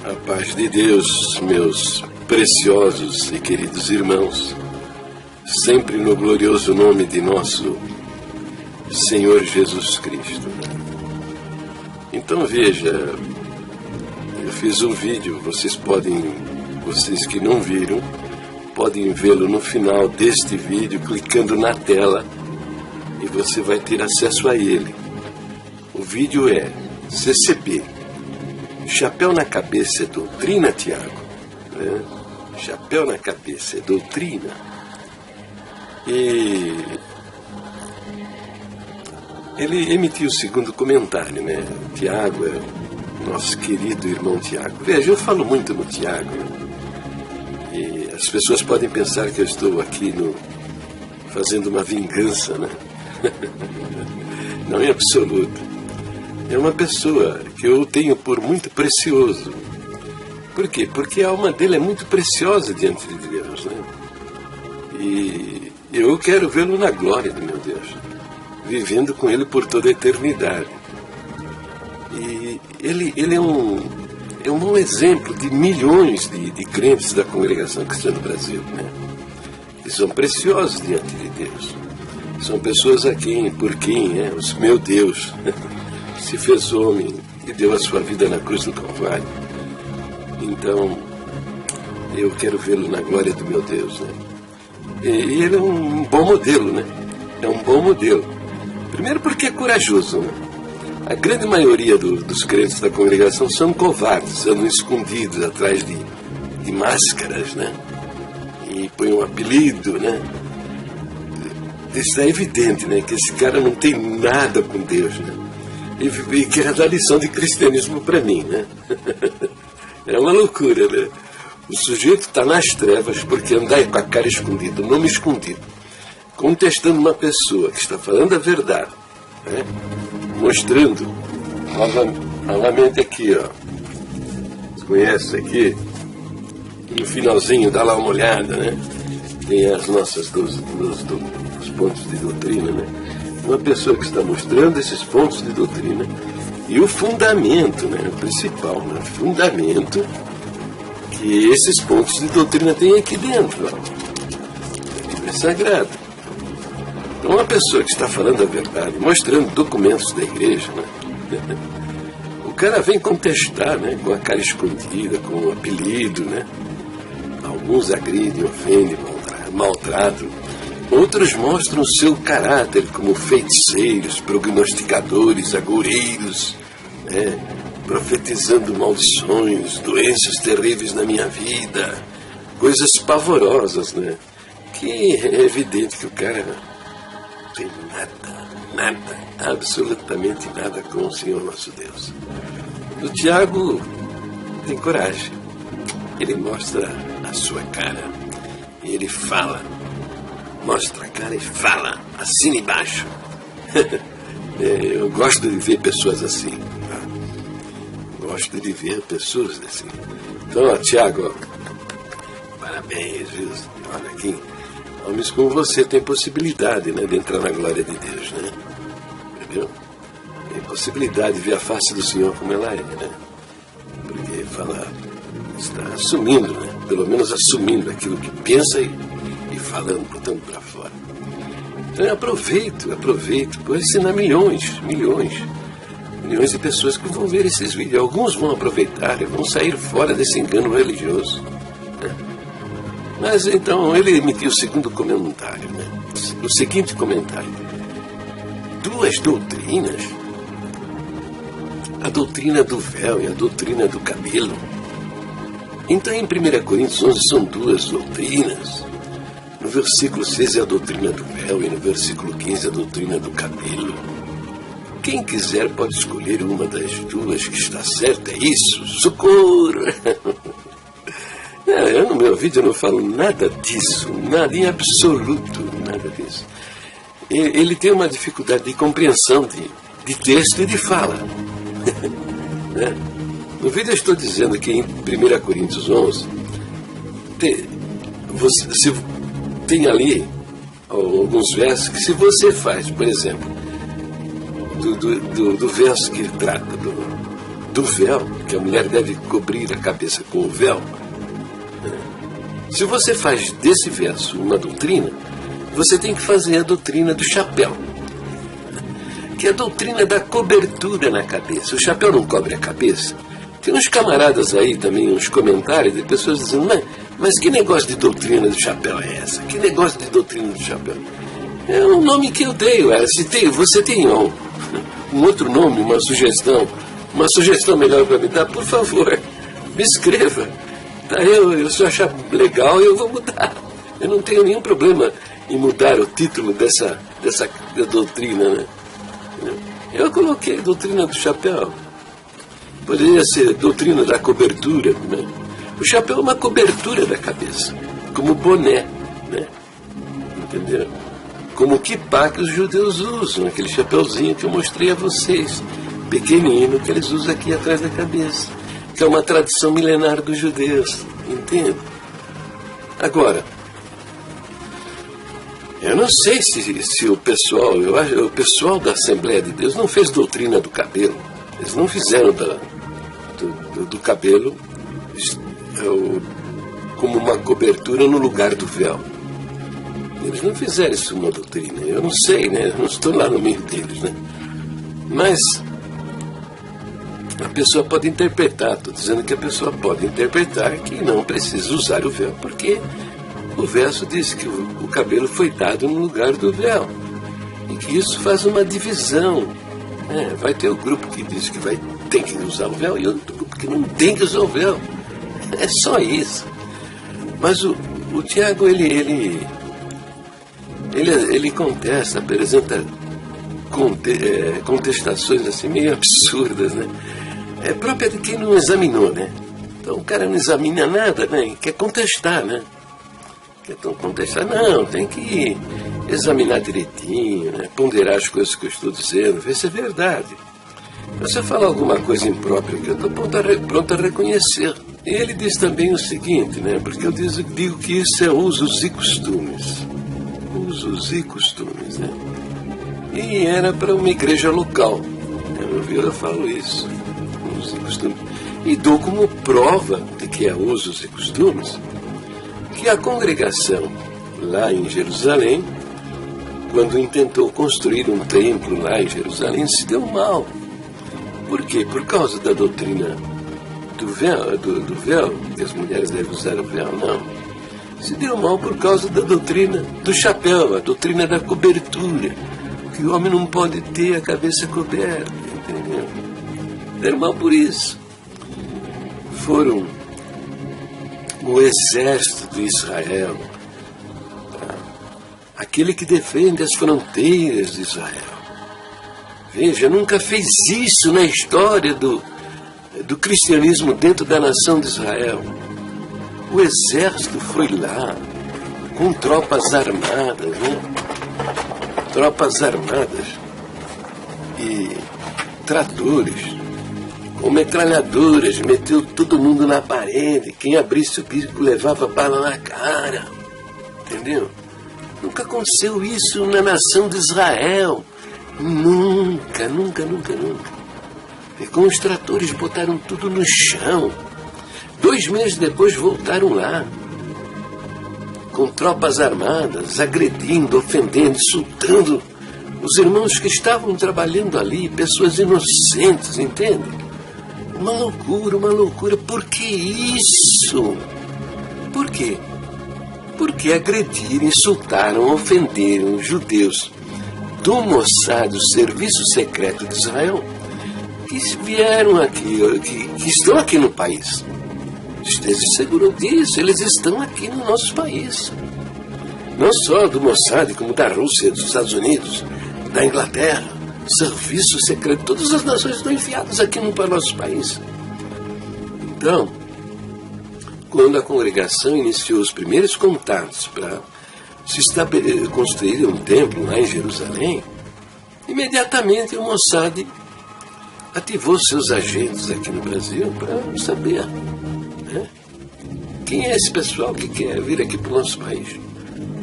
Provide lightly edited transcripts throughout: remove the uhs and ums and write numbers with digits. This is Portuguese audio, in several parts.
A paz de Deus, meus preciosos e queridos irmãos, sempre no glorioso nome de nosso Senhor Jesus Cristo. Então veja, eu fiz um vídeo, vocês que não viram, podem vê-lo no final deste vídeo, clicando na tela, e você vai ter acesso a ele. O vídeo é CCB, Chapéu na Cabeça é Doutrina, Tiago? Né? Chapéu na Cabeça é Doutrina. E ele emitiu o segundo comentário, né? Tiago é o nosso querido irmão Tiago. Veja, eu falo muito no Tiago, e as pessoas podem pensar que eu estou aqui fazendo uma vingança, né? Não, em absoluto. É uma pessoa que eu tenho por muito precioso. Por quê? Porque a alma dele é muito preciosa diante de Deus, né? E eu quero vê-lo na glória do meu Deus, vivendo com ele por toda a eternidade. E ele é um bom exemplo de milhões de crentes da congregação cristã do Brasil, né? Que são preciosos diante de Deus. São pessoas por quem o meu Deus se fez homem e deu a sua vida na cruz do Calvário. Então, eu quero vê-lo na glória do meu Deus, né? E ele é um bom modelo, né? É um bom modelo. Primeiro porque é corajoso, né? A grande maioria dos crentes da congregação são covardes, andam escondidos atrás de máscaras, né? E põem um apelido, né? Isso é evidente, né? Que esse cara não tem nada com Deus, né? E quer dar lição de cristianismo para mim, né? É uma loucura, né? O sujeito está nas trevas porque anda com a cara escondida, o nome escondido, contestando uma pessoa que está falando a verdade, né? Mostrando novamente aqui, ó. Você conhece aqui? No finalzinho, dá lá uma olhada, né? Tem as nossas 12 pontos de doutrina, né? Uma pessoa que está mostrando esses pontos de doutrina e o fundamento, né? O principal, né? O fundamento que esses pontos de doutrina têm aqui dentro, ó. O livro é sagrado. Então, uma pessoa que está falando a verdade, mostrando documentos da igreja, né? O cara vem contestar, né? Com a cara escondida, com um apelido, né? Alguns agridem, ofendem, maltratam. Outros mostram seu caráter como feiticeiros, prognosticadores, agoureiros, né? Profetizando maldições, doenças terríveis na minha vida, coisas pavorosas, né? Que é evidente que o cara não tem nada, absolutamente nada com o Senhor nosso Deus. O Tiago tem coragem, ele mostra a sua cara, e ele fala. Mostra a cara e fala, assina embaixo. Eu gosto de ver pessoas assim. Tá? Gosto de ver pessoas assim. Então, ó, Tiago, parabéns, viu? Olha aqui, homens como você têm possibilidade, né, de entrar na glória de Deus, né? Entendeu? Tem possibilidade de ver a face do Senhor como ela é, né? Porque está assumindo, né? Pelo menos assumindo aquilo que pensa e falando, botando para fora. Então eu aproveito por ensinar milhões de pessoas que vão ver esses vídeos. Alguns vão aproveitar e vão sair fora desse engano religioso, né? Mas então ele emitiu o segundo comentário, né? O seguinte comentário: duas doutrinas, a doutrina do véu e a doutrina do cabelo. Então em 1 Coríntios 11 são duas doutrinas. No versículo 6 é a doutrina do véu e no versículo 15 a doutrina do cabelo. Quem quiser pode escolher uma das duas que está certa, é isso, socorro! Eu no meu vídeo não falo nada disso, nada em absoluto, nada disso. Ele tem uma dificuldade de compreensão de texto e de fala. Né? No vídeo eu estou dizendo que em 1 Coríntios 11 tem ali alguns versos que, se você faz, por exemplo, do verso que trata do do véu, que a mulher deve cobrir a cabeça com o véu. Se você faz desse verso uma doutrina, você tem que fazer a doutrina do chapéu, que é a doutrina da cobertura na cabeça. O chapéu não cobre a cabeça. Tem uns camaradas aí também, uns comentários de pessoas dizendo, mas que negócio de doutrina do chapéu é essa? Que negócio de doutrina do chapéu? É um nome que eu tenho. Você tem um outro nome, uma sugestão melhor para me dar, por favor, me escreva. Se eu achar legal, eu vou mudar. Eu não tenho nenhum problema em mudar o título dessa doutrina, né? Eu coloquei doutrina do chapéu. Poderia ser doutrina da cobertura, né? O chapéu é uma cobertura da cabeça, como boné, né? Entendeu? Como o kippá que os judeus usam, aquele chapéuzinho que eu mostrei a vocês, pequenino, que eles usam aqui atrás da cabeça, que é uma tradição milenar dos judeus, entende? Agora, eu não sei se o pessoal, o pessoal da Assembleia de Deus não fez doutrina do cabelo. Eles não fizeram do cabelo como uma cobertura no lugar do véu. Eles não fizeram isso uma doutrina. Eu não sei, né? Eu não estou lá no meio deles, né? Mas a pessoa pode interpretar. Estou dizendo que a pessoa pode interpretar que não precisa usar o véu, porque o verso diz que o cabelo foi dado no lugar do véu. E que isso faz uma divisão. Vai ter o grupo que diz que tem que usar o véu e outro grupo que não tem que usar o véu. É só isso. Mas o Tiago, ele contesta, apresenta contestações assim meio absurdas, né? É própria de quem não examinou, né? Então o cara não examina nada, né? E quer contestar, né? Não, tem que examinar direitinho, né? Ponderar as coisas que eu estou dizendo, ver se é verdade. Se eu falar alguma coisa imprópria que eu estou pronto a reconhecer. E ele diz também o seguinte, né? Porque eu digo que isso é usos e costumes. Usos e costumes, né? E era para uma igreja local. Eu falo isso. Usos e costumes. E dou como prova de que é usos e costumes que a congregação lá em Jerusalém, quando intentou construir um templo lá em Jerusalém, se deu mal. Por quê? Por causa da doutrina do véu, que as mulheres devem usar o véu, não. Se deu mal por causa da doutrina do chapéu, a doutrina da cobertura, que o homem não pode ter a cabeça coberta, entendeu? Deu mal por isso. Foram o exército de Israel, aquele que defende as fronteiras de Israel. Veja, nunca fez isso na história do cristianismo dentro da nação de Israel. O exército foi lá com tropas armadas, né? Tropas armadas e tratores, com metralhadoras, meteu todo mundo na parede. Quem abrisse o bico levava bala na cara. Entendeu? Nunca aconteceu isso na nação de Israel. Nunca. E com os tratores botaram tudo no chão. 2 meses depois voltaram lá, com tropas armadas, agredindo, ofendendo, insultando os irmãos que estavam trabalhando ali, pessoas inocentes, entende? Uma loucura. Por que isso? Por quê? Porque agrediram, insultaram, ofenderam os judeus do Mossad, do Serviço Secreto de Israel, que vieram aqui, que estão aqui no país. Esteja seguro disso, eles estão aqui no nosso país. Não só do Mossad, como da Rússia, dos Estados Unidos, da Inglaterra, Serviço Secreto, todas as nações estão enfiadas aqui no nosso país. Então, quando a congregação iniciou os primeiros contatos para construir um templo lá em Jerusalém, imediatamente o Mossad ativou seus agentes aqui no Brasil para saber, né, quem é esse pessoal que quer vir aqui para o nosso país.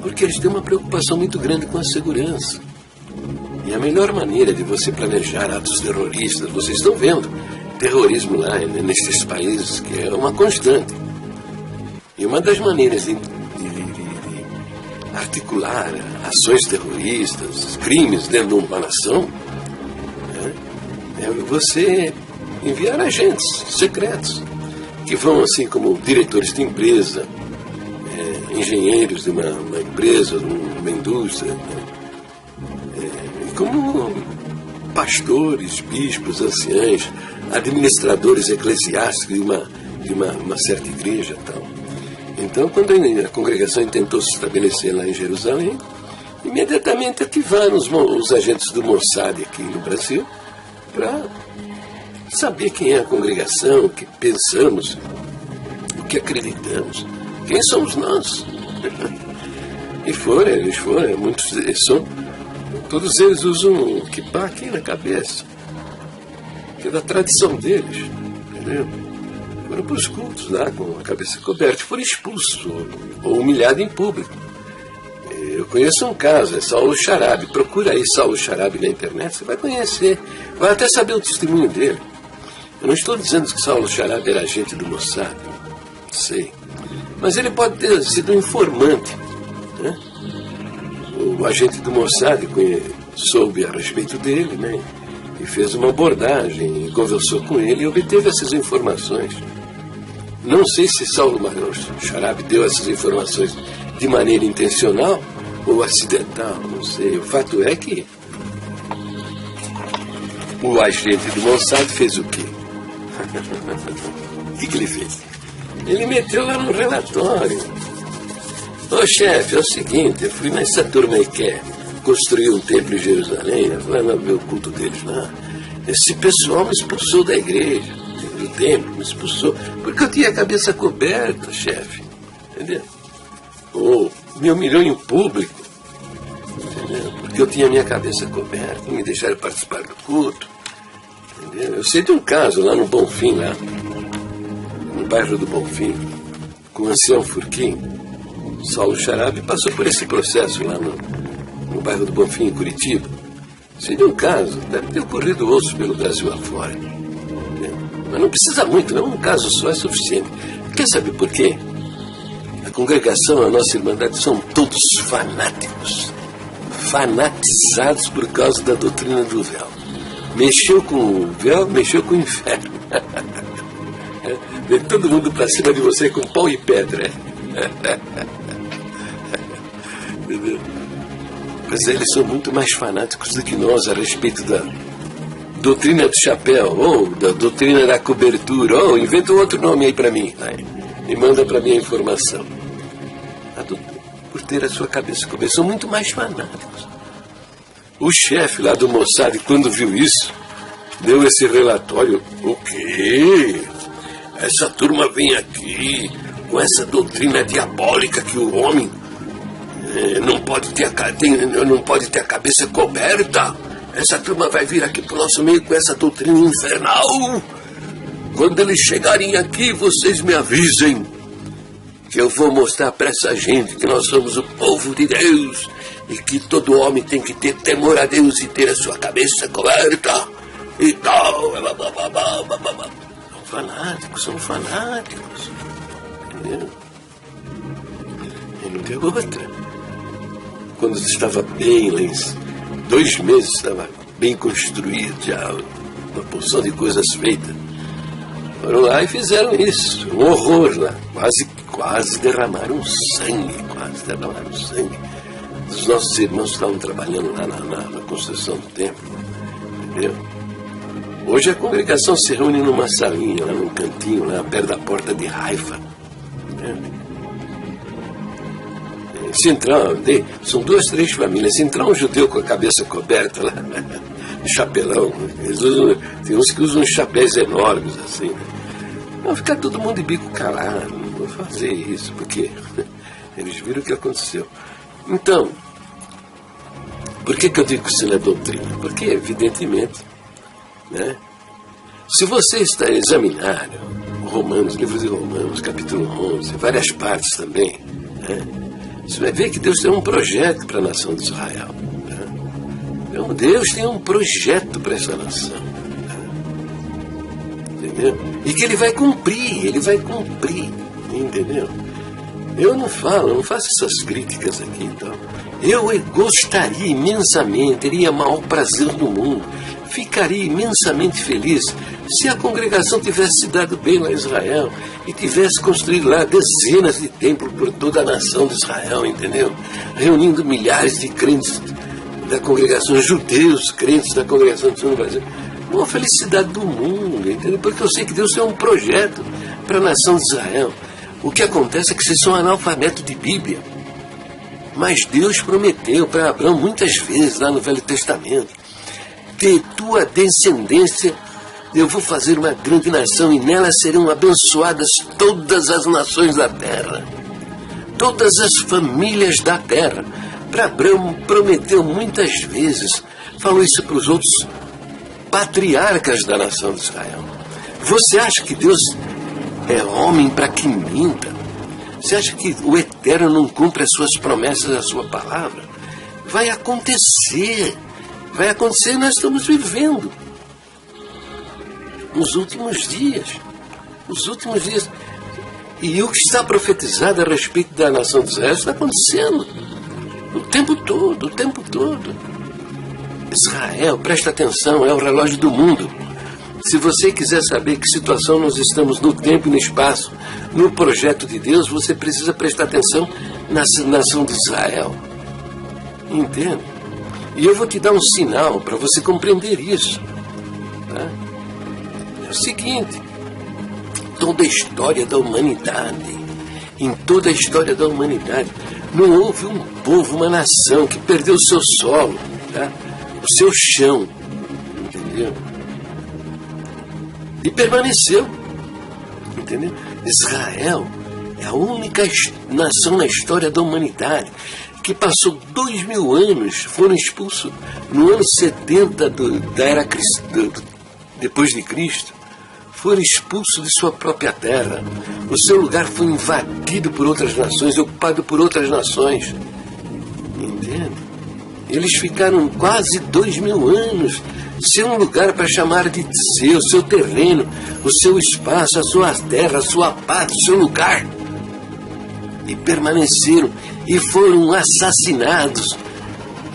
Porque eles têm uma preocupação muito grande com a segurança. E a melhor maneira de você planejar atos terroristas, vocês estão vendo, terrorismo lá, nesses países, que é uma constante. E uma das maneiras de articular ações terroristas, crimes dentro de uma nação, né, é você enviar agentes secretos, que vão assim como diretores de empresa, engenheiros de uma empresa, de uma indústria, né, como pastores, bispos, anciães, administradores eclesiásticos de uma certa igreja e tal. Então, quando a congregação tentou se estabelecer lá em Jerusalém, imediatamente ativaram os agentes do Mossad aqui no Brasil para saber quem é a congregação, o que pensamos, o que acreditamos, quem somos nós. E eles foram, muitos todos eles usam um kippah aqui na cabeça, que é da tradição deles, entendeu? Foram para os cultos lá com a cabeça coberta, foram expulsos ou humilhados em público. Eu conheço um caso, é Saulo Sharabi. Procura aí Saulo Sharabi na internet, você vai conhecer, vai até saber o testemunho dele. Eu não estou dizendo que Saulo Sharabi era agente do Mossad, não sei. Mas ele pode ter sido um informante, né? O agente do Mossad soube a respeito dele, né? E fez uma abordagem, conversou com ele e obteve essas informações. Não sei se Saulo Sharabi deu essas informações de maneira intencional ou acidental, não sei. O fato é que o agente do Mossad fez o quê? O que ele fez? Ele meteu lá no relatório. Ô chefe, é o seguinte, eu fui nessa turma aí que quer construir um templo em Jerusalém, lá no meu culto deles lá. Esse pessoal me expulsou da igreja, do templo, me expulsou, porque eu tinha a cabeça coberta, chefe, entendeu? Ou me humilhou em público, entendeu? Porque eu tinha a minha cabeça coberta, não me deixaram participar do culto, entendeu? Eu sei de um caso lá no Bonfim, lá, no bairro do Bonfim, com o ancião Furquim. Saulo Sharabi passou por esse processo lá no bairro do Bonfim, em Curitiba. Seria um caso, deve ter ocorrido outros pelo Brasil afora. Mas não precisa muito, não, um caso só é suficiente. Quer saber por quê? A congregação, a nossa irmandade, são todos fanáticos. Fanatizados por causa da doutrina do véu. Mexeu com o véu, mexeu com o inferno. Vem todo mundo para cima de você com pau e pedra. Entendeu? Mas eles são muito mais fanáticos do que nós a respeito da doutrina do chapéu, ou da doutrina da cobertura, ou inventa um outro nome aí para mim, e manda para mim a informação. Por ter a sua cabeça coberta, são muito mais fanáticos. O chefe lá do Mossad, quando viu isso, deu esse relatório. O quê? Essa turma vem aqui com essa doutrina diabólica que o homem não pode ter a cabeça coberta. Essa turma vai vir aqui para o nosso meio com essa doutrina infernal. Quando eles chegarem aqui, vocês me avisem, que eu vou mostrar para essa gente que nós somos o povo de Deus e que todo homem tem que ter temor a Deus e ter a sua cabeça coberta e tal. São fanáticos. Entendeu? E não tem outra. Quando estava bem lá em 2 meses, estava bem construído já, uma porção de coisas feitas. Foram lá e fizeram isso, um horror lá, quase derramaram sangue, Os nossos irmãos estavam trabalhando lá na construção do templo, entendeu? Hoje a congregação se reúne numa salinha, lá num cantinho, lá perto da porta de Haifa, entendeu? Se entrar, são 2, 3 famílias. Se entrar um judeu com a cabeça coberta lá, chapelão, eles usam, tem uns que usam uns chapéus enormes assim. Vão ficar todo mundo de bico calado, não vou fazer isso, porque eles viram o que aconteceu. Então, por que eu digo que isso não é doutrina? Porque, evidentemente, né, se você está a examinar Romanos, livro de Romanos, capítulo 11, várias partes também, né, você vai ver que Deus tem um projeto para a nação de Israel. Né? Deus tem um projeto para essa nação. Né? entendeu? E que ele vai cumprir, entendeu? Eu não faço essas críticas aqui, então. Eu gostaria imensamente, teria o maior prazer do mundo, ficaria imensamente feliz se a congregação tivesse se dado bem lá em Israel e tivesse construído lá dezenas de templos por toda a nação de Israel, entendeu? Reunindo milhares de crentes da congregação, judeus, crentes da congregação do Sul do Brasil. Uma felicidade do mundo, entendeu? Porque eu sei que Deus tem um projeto para a nação de Israel. O que acontece é que vocês são analfabetos de Bíblia. Mas Deus prometeu para Abraão muitas vezes lá no Velho Testamento: de tua descendência eu vou fazer uma grande nação e nela serão abençoadas todas as nações da terra, todas as famílias da terra. Para Abraão prometeu muitas vezes, falou isso para os outros patriarcas da nação de Israel. Você acha que Deus é homem para que minta? Você acha que o Eterno não cumpre as suas promessas, a sua palavra? Vai acontecer. Vai acontecer e nós estamos vivendo nos últimos dias. Os últimos dias. E o que está profetizado a respeito da nação de Israel está acontecendo. O tempo todo, o tempo todo. Israel, presta atenção, é o relógio do mundo. Se você quiser saber que situação nós estamos no tempo e no espaço, no projeto de Deus, você precisa prestar atenção na nação de Israel. Entende? E eu vou te dar um sinal para você compreender isso. Tá? É o seguinte: toda a história da humanidade, em toda a história da humanidade, não houve um povo, uma nação que perdeu o seu solo, tá? O seu chão, entendeu? E permaneceu, entendeu? Israel é a única nação na história da humanidade que passou 2000 anos, foram expulsos no ano 70 da era depois de Cristo, foram expulsos de sua própria terra. O seu lugar foi invadido por outras nações, ocupado por outras nações. Entende? Eles ficaram quase 2000 anos sem um lugar para chamar de seu, seu terreno, o seu espaço, a sua terra, a sua pátria, o seu lugar. E permaneceram e foram assassinados,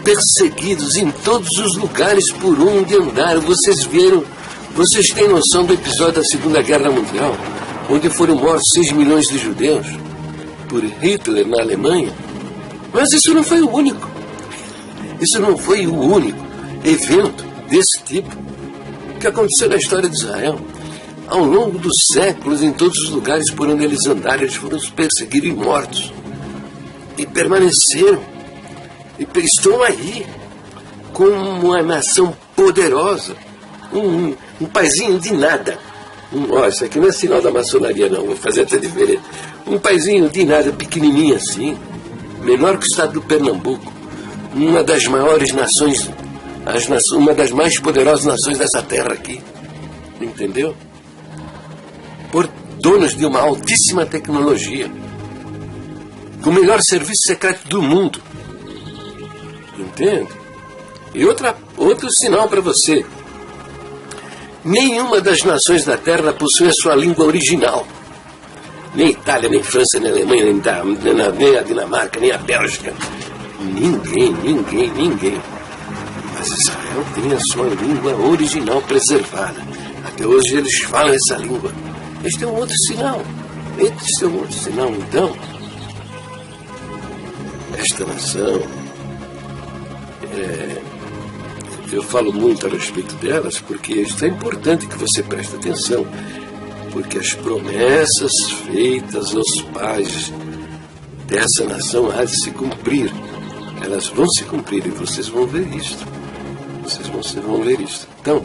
perseguidos em todos os lugares por onde andaram. Vocês viram, vocês têm noção do episódio da Segunda Guerra Mundial, onde foram mortos 6 milhões de judeus por Hitler na Alemanha? Mas isso não foi o único. Isso não foi o único evento desse tipo que aconteceu na história de Israel. Ao longo dos séculos, em todos os lugares por onde eles andaram, eles foram perseguidos e mortos. E permaneceram. E estão aí como uma nação poderosa. Um paizinho de nada. Isso aqui não é sinal da maçonaria, não. Vou fazer até diferente. Um paizinho de nada, pequenininho assim. Menor que o estado do Pernambuco. Uma das maiores nações, uma das mais poderosas nações dessa terra aqui. Entendeu? Por donos de uma altíssima tecnologia, com o melhor serviço secreto do mundo. Entende? E outro sinal para você: nenhuma das nações da Terra possui a sua língua original. Nem a Itália, nem a França, nem a Alemanha, nem a Dinamarca, nem a Bélgica. Ninguém. Mas Israel tem a sua língua original preservada. Até hoje eles falam essa língua. Este é um outro sinal. Então, esta nação, eu falo muito a respeito delas porque isso é importante que você preste atenção, porque as promessas feitas aos pais dessa nação há de se cumprir. Elas vão se cumprir e vocês vão ver isto. Vocês vão ver isto. Então,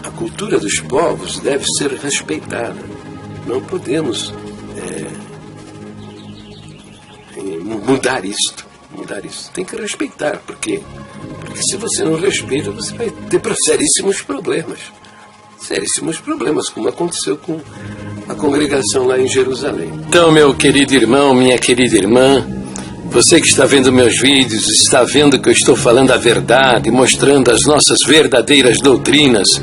a cultura dos povos deve ser respeitada. Não podemos mudar isto. Tem que respeitar. Por quê? Porque se você não respeita, você vai ter seríssimos problemas, como aconteceu com a congregação lá em Jerusalém. Então, meu querido irmão, minha querida irmã, você que está vendo meus vídeos, está vendo que eu estou falando a verdade, mostrando as nossas verdadeiras doutrinas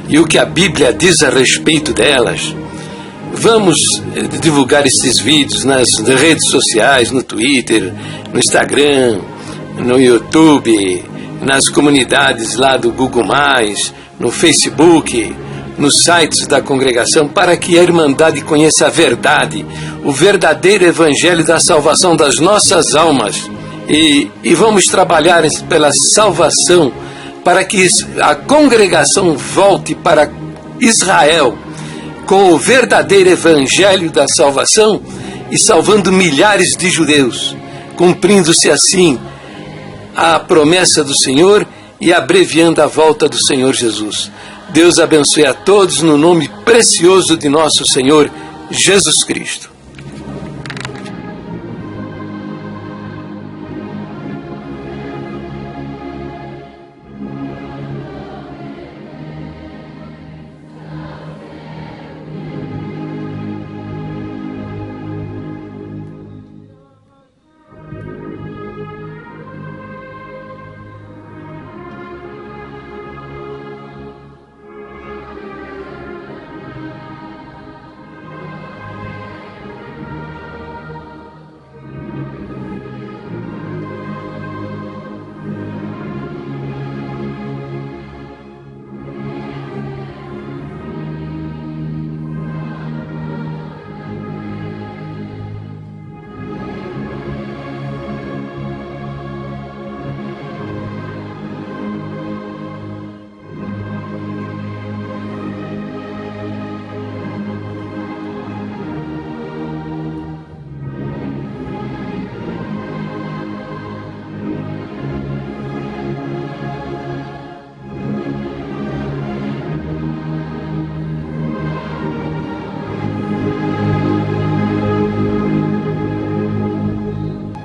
e o que a Bíblia diz a respeito delas. Vamos divulgar esses vídeos nas redes sociais, no Twitter, no Instagram, no YouTube, nas comunidades lá do Google+, no Facebook, nos sites da congregação, para que a Irmandade conheça a verdade, o verdadeiro evangelho da salvação das nossas almas. E vamos trabalhar pela salvação, para que a congregação volte para Israel com o verdadeiro evangelho da salvação e salvando milhares de judeus, cumprindo-se assim a promessa do Senhor e abreviando a volta do Senhor Jesus. Deus abençoe a todos no nome precioso de nosso Senhor Jesus Cristo.